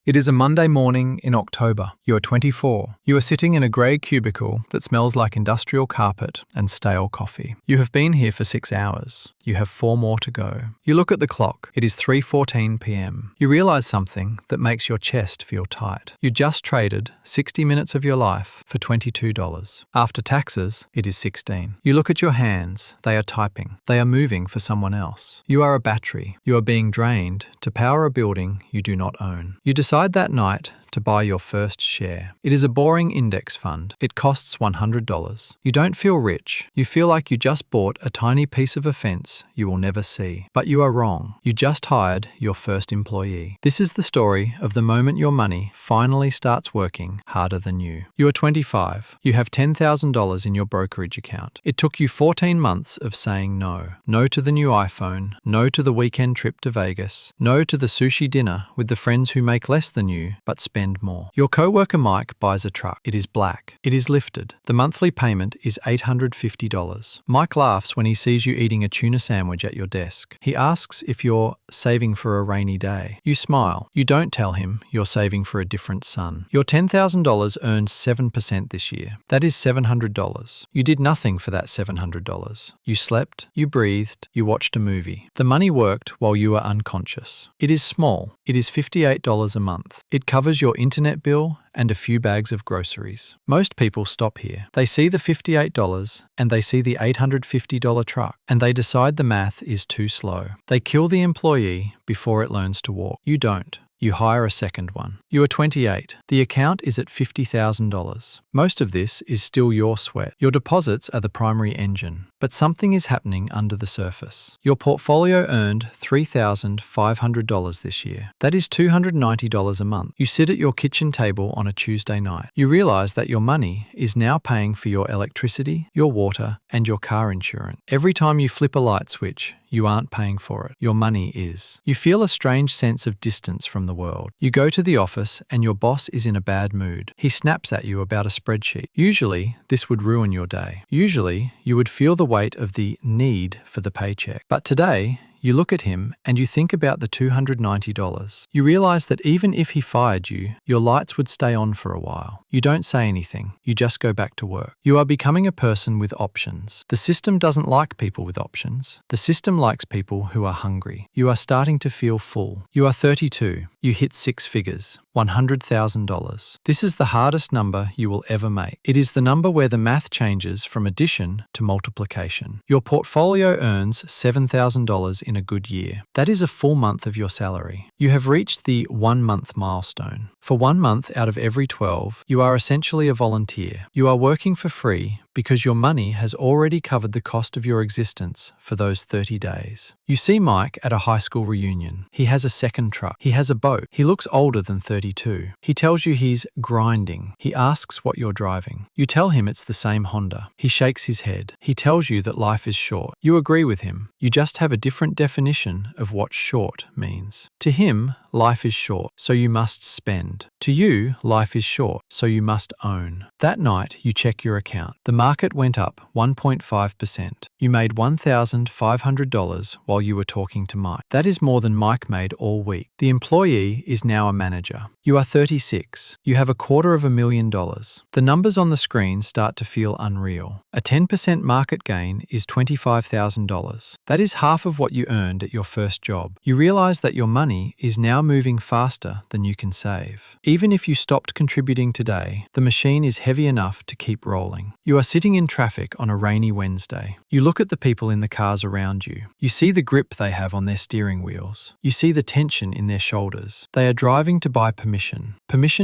It is a Monday morning in October. You are 24. You are sitting in a grey cubicle that smells like industrial carpet and stale coffee. You have been here for 6 hours. You have 4 more to go. You look at the clock. It is 3:14 p.m. You realise something that makes your chest feel tight. You just traded 60 minutes of your life for $22. After taxes, it is 16. You look at your hands. They are typing. They are moving for someone else. You are a battery. You are being drained to power a building you do not own. You decide that night to buy your first share. It is a boring index fund. It costs $100. You don't feel rich. You feel like you just bought a tiny piece of a fence you will never see. But you are wrong. You just hired your first employee. This is the story of the moment your money finally starts working harder than you. You are 25. You have $10,000 in your brokerage account. It took you 14 months of saying no. No to the new iPhone. No to the weekend trip to Vegas. No to the sushi dinner with the friends who make less than you but spend more. Your coworker Mike buys a truck. It is black. It is lifted. The monthly payment is $850. Mike laughs when he sees you eating a tuna sandwich at your desk. He asks if you're saving for a rainy day. You smile. You don't tell him you're saving for a different sun. Your $10,000 earned 7% this year. That is $700. You did nothing for that $700. You slept, you breathed, you watched a movie. The money worked while you were unconscious. It is small. It is $58 a month. It covers your internet bill and a few bags of groceries. Most people stop here. They see the $58 and they see the $850 truck and they decide the math is too slow. They kill the employee before it learns to walk. You don't. You hire a second one. You are 28. The account is at $50,000. Most of this is still your sweat. Your deposits are the primary engine, but something is happening under the surface. Your portfolio earned $3,500 this year. That is $290 a month. You sit at your kitchen table on a Tuesday night. You realize that your money is now paying for your electricity, your water, and your car insurance. Every time you flip a light switch, you aren't paying for it. Your money is. You feel a strange sense of distance from the world. You go to the office and your boss is in a bad mood. He snaps at you about a spreadsheet. Usually, this would ruin your day. Usually, you would feel the weight of the need for the paycheck. But today, you look at him and you think about the $290. You realize that even if he fired you, your lights would stay on for a while. You don't say anything. You just go back to work. You are becoming a person with options. The system doesn't like people with options. The system likes people who are hungry. You are starting to feel full. You are 32. You hit 6 figures, $100,000. This is the hardest number you will ever make. It is the number where the math changes from addition to multiplication. Your portfolio earns $7,000 in a good year. That is a full month of your salary. You have reached the 1-month milestone. For 1 month out of every 12, you are essentially a volunteer. You are working for free because your money has already covered the cost of your existence for those 30 days. You see Mike at a high school reunion. He has a second truck. He has a boat. He looks older than 32. He tells you he's grinding. He asks what you're driving. You tell him it's the same Honda. He shakes his head. He tells you that life is short. You agree with him. You just have a different definition of what short means. To him, life is short, so you must spend. To you, life is short, so you must own. That night, you check your account. The market went up 1.5%. You made $1,500 while you were talking to Mike. That is more than Mike made all week. The employee is now a manager. You are 36. You have $250,000. The numbers on the screen start to feel unreal. A 10% market gain is $25,000. That is half of what you earned at your first job. You realize that your money is now moving faster than you can save. Even if you stopped contributing today, the machine is heavy enough to keep rolling. You are sitting in traffic on a rainy Wednesday. You look at the people in the cars around you. You see the grip they have on their steering wheels. You see the tension in their shoulders. They are driving to buy permission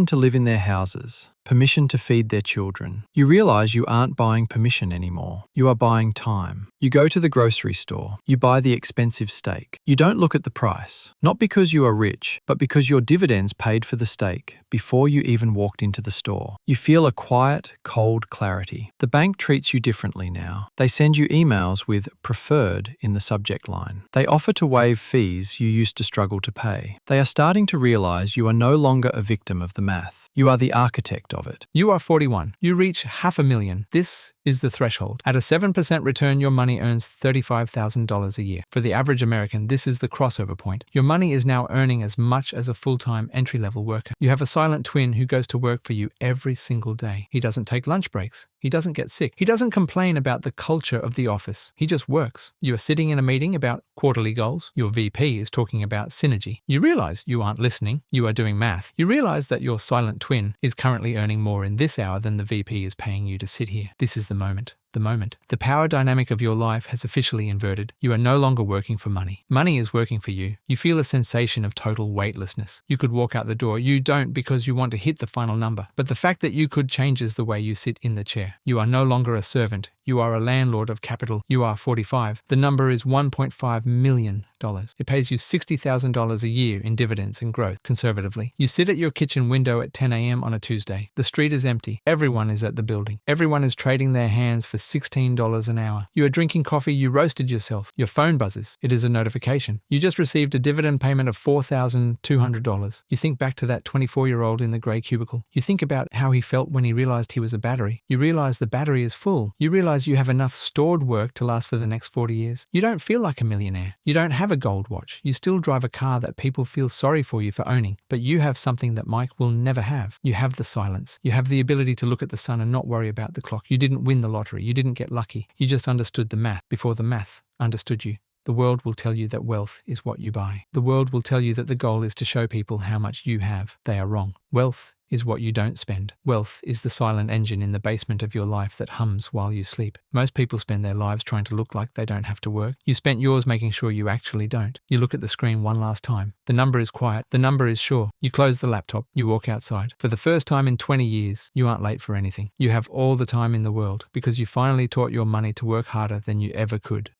to live in their houses, permission to feed their children. You realize you aren't buying permission anymore. You are buying time. You go to the grocery store. You buy the expensive steak. You don't look at the price, not because you are rich, but because your dividends paid for the steak before you even walked into the store. You feel a quiet, cold clarity. The bank treats you differently now. They send you emails with preferred in the subject line. They offer to waive fees you used to struggle to pay. They are starting to realize you are no longer a victim of the math. You are the architect of it. You are 41. You reach $500,000. This is the threshold. At a 7% return, your money earns $35,000 a year. For the average American, this is the crossover point. Your money is now earning as much as a full-time entry-level worker. You have a silent twin who goes to work for you every single day. He doesn't take lunch breaks. He doesn't get sick. He doesn't complain about the culture of the office. He just works. You are sitting in a meeting about quarterly goals. Your VP is talking about synergy. You realize you aren't listening. You are doing math. You realize that your silent twin is currently earning more in this hour than the VP is paying you to sit here. This is the moment. The moment. The power dynamic of your life has officially inverted. You are no longer working for money. Money is working for you. You feel a sensation of total weightlessness. You could walk out the door. You don't because you want to hit the final number. But the fact that you could changes the way you sit in the chair. You are no longer a servant. You are a landlord of capital. You are 45. The number is $1.5 million. It pays you $60,000 a year in dividends and growth, conservatively. You sit at your kitchen window at 10 a.m. on a Tuesday. The street is empty. Everyone is at the building. Everyone is trading their hands for $16 an hour. You are drinking coffee. You roasted yourself. Your phone buzzes. It is a notification. You just received a dividend payment of $4,200. You think back to that 24-year-old in the grey cubicle. You think about how he felt when he realized he was a battery. You realize the battery is full. You realize you have enough stored work to last for the next 40 years. You don't feel like a millionaire. You don't have a gold watch. You still drive a car that people feel sorry for you for owning. But you have something that Mike will never have. You have the silence. You have the ability to look at the sun and not worry about the clock. You didn't win the lottery. You didn't get lucky. You just understood the math before the math understood you. The world will tell you that wealth is what you buy. The world will tell you that the goal is to show people how much you have. They are wrong. Wealth is what you don't spend. Wealth is the silent engine in the basement of your life that hums while you sleep. Most people spend their lives trying to look like they don't have to work. You spent yours making sure you actually don't. You look at the screen one last time. The number is quiet. The number is sure. You close the laptop. You walk outside. For the first time in 20 years, you aren't late for anything. You have all the time in the world because you finally taught your money to work harder than you ever could.